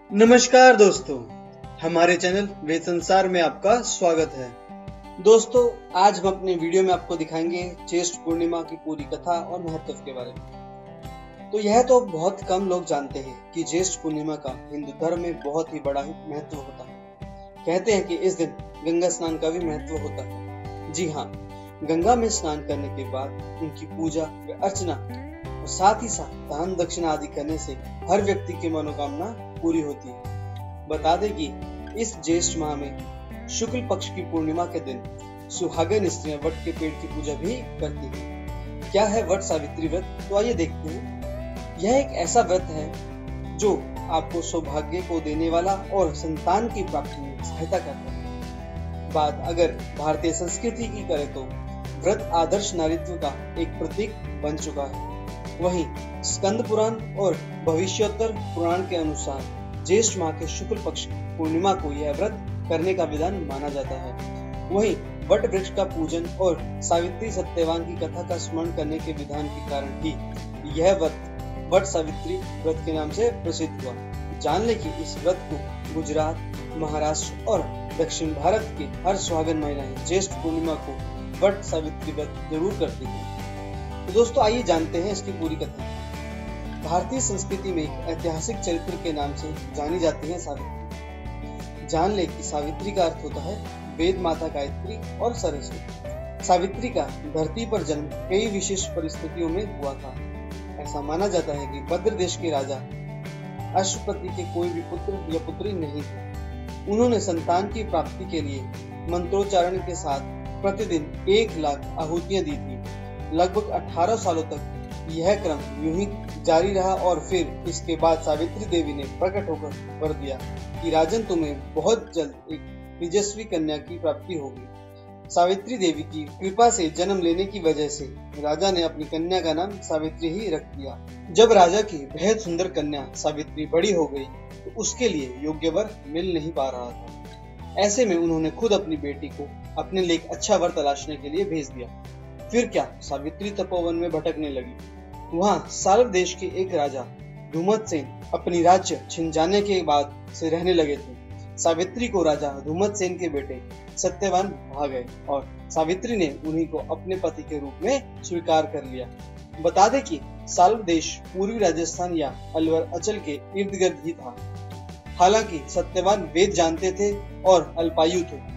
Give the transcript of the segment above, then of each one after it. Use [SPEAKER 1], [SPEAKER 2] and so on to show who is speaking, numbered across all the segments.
[SPEAKER 1] नमस्कार दोस्तों, हमारे चैनल वेद संसार में आपका स्वागत है। दोस्तों, आज हम अपने वीडियो में आपको दिखाएंगे ज्येष्ठ पूर्णिमा की पूरी कथा और महत्व के बारे में। तो यह तो बहुत कम लोग जानते हैं कि ज्येष्ठ पूर्णिमा का हिंदू धर्म में बहुत ही बड़ा महत्व होता है। कहते हैं कि इस दिन गंगा स्नान का भी महत्व होता है। जी हाँ, गंगा में स्नान करने के बाद उनकी पूजा व अर्चना और साथ ही साथ दान दक्षिणा आदि करने से हर व्यक्ति की मनोकामना पूरी होती है। बता दें कि इस ज्येष्ठ माह में शुक्ल पक्ष की पूर्णिमा के दिन सुहागन स्त्रियां वट के पेड़ की पूजा भी करती हैं। क्या है वट सावित्री व्रत? तो आइए देखते हैं। यह एक ऐसा व्रत है जो आपको सौभाग्य को देने वाला और संतान की प्राप्ति में सहायता करता है। बात अगर भारतीय संस्कृति की करें तो व्रत आदर्श नारीत्व का एक प्रतीक बन चुका है। वहीं स्कंद पुराण और भविष्योत्तर पुराण के अनुसार ज्येष्ठ माह के शुक्ल पक्ष की पूर्णिमा को यह व्रत करने का विधान माना जाता है। वहीं वट वृक्ष का पूजन और सावित्री सत्यवान की कथा का स्मरण करने के विधान के कारण ही यह व्रत वट सावित्री व्रत के नाम से प्रसिद्ध हुआ। जान ले कि इस व्रत को गुजरात, महाराष्ट्र और दक्षिण भारत की हर सुहागन महिलाएं ज्येष्ठ पूर्णिमा को वट सावित्री व्रत जरूर करती हैं। तो दोस्तों, आइए जानते हैं इसकी पूरी कथा। भारतीय संस्कृति में एक ऐतिहासिक चरित्र के नाम से जानी जाती है सावित्री। जान ले कि सावित्री का अर्थ होता है वेद माता गायत्री और सरस्वती। सावित्री का धरती पर जन्म कई विशेष परिस्थितियों में हुआ था। ऐसा माना जाता है कि भद्र देश के राजा अश्वपति के कोई भी पुत्र या पुत्री नहीं थे। उन्होंने संतान की प्राप्ति के लिए मंत्रोच्चारण के साथ प्रतिदिन 1 लाख आहुतियां दी थी। लगभग 18 सालों तक यह क्रम यूं ही जारी रहा और फिर इसके बाद सावित्री देवी ने प्रकट होकर वर दिया कि राजन, तुम्हें बहुत जल्द एक तेजस्वी कन्या की प्राप्ति होगी। सावित्री देवी की कृपा से जन्म लेने की वजह से राजा ने अपनी कन्या का नाम सावित्री ही रख दिया। जब राजा की बेहद सुंदर कन्या सावित्री बड़ी हो गई तो उसके लिए योग्य वर मिल नहीं पा रहा था। ऐसे में उन्होंने खुद अपनी बेटी को अपने लिए एक अच्छा वर तलाशने के लिए भेज दिया। फिर क्या, सावित्री तपोवन में भटकने लगी। वहाँ साल्व देश के एक राजा धूमतसेन अपनी राज्य छिन जाने के बाद से रहने लगे थे। सावित्री को राजा धूमतसेन के बेटे सत्यवान भा गए और सावित्री ने उन्हीं को अपने पति के रूप में स्वीकार कर लिया। बता दें कि साल्व देश पूर्वी राजस्थान या अलवर अंचल के इर्द गिर्द ही था। हालांकि सत्यवान वेद जानते थे और अल्पायु थे।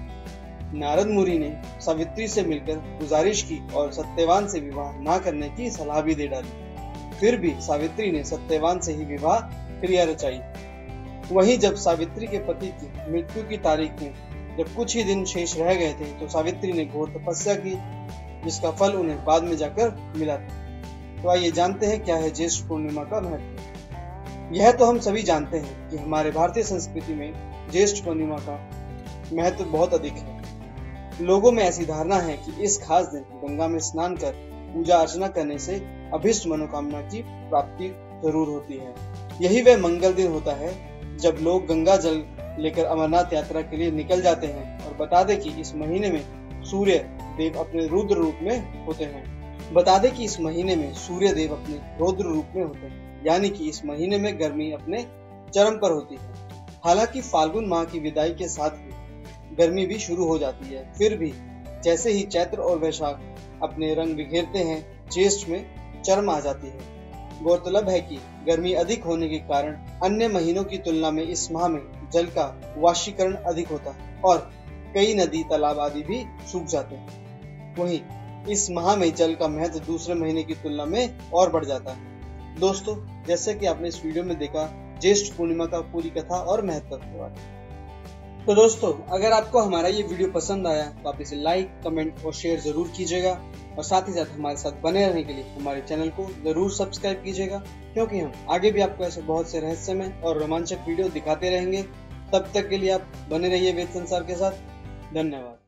[SPEAKER 1] नारद मुनि ने सावित्री से मिलकर गुजारिश की और सत्यवान से विवाह न करने की सलाह भी दे डाली। फिर भी सावित्री ने सत्यवान से ही विवाह क्रिया रचाई। वहीं जब सावित्री के पति की मृत्यु की तारीख में जब कुछ ही दिन शेष रह गए थे तो सावित्री ने घोर तपस्या की, जिसका फल उन्हें बाद में जाकर मिला था। तो आइए जानते हैं क्या है ज्येष्ठ पूर्णिमा का महत्व। यह तो हम सभी जानते हैं कि हमारे भारतीय संस्कृति में ज्येष्ठ पूर्णिमा का महत्व बहुत अधिक है। लोगों में ऐसी धारणा है कि इस खास दिन गंगा में स्नान कर पूजा अर्चना करने से अभिष्ट मनोकामना की प्राप्ति जरूर होती है। यही वह मंगल दिन होता है जब लोग गंगा जल लेकर अमरनाथ यात्रा के लिए निकल जाते हैं। और बता दें कि इस महीने में सूर्य देव अपने रुद्र रूप में होते हैं। यानी कि इस महीने में गर्मी अपने चरम पर होती है। हालांकि फाल्गुन माह की विदाई के साथ ही गर्मी भी शुरू हो जाती है। फिर भी जैसे ही चैत्र और वैशाख अपने रंग बिखेरते हैं, ज्येष्ठ में चरम आ जाती है। गौरतलब है कि गर्मी अधिक होने के कारण अन्य महीनों की तुलना में इस माह में जल का वाष्पीकरण अधिक होता है और कई नदी तालाब आदि भी सूख जाते हैं। वहीं इस माह में जल का महत्व दूसरे महीने की तुलना में और बढ़ जाता है। दोस्तों, जैसे कि आपने इस वीडियो में देखा ज्येष्ठ पूर्णिमा का पूरी कथा और महत्व के बारे में। तो दोस्तों, अगर आपको हमारा ये वीडियो पसंद आया तो आप इसे लाइक, कमेंट और शेयर जरूर कीजिएगा और साथ ही साथ हमारे साथ बने रहने के लिए हमारे चैनल को जरूर सब्सक्राइब कीजिएगा, क्योंकि हम आगे भी आपको ऐसे बहुत से रहस्यमय और रोमांचक वीडियो दिखाते रहेंगे। तब तक के लिए आप बने रहिए वेद संसार के साथ। धन्यवाद।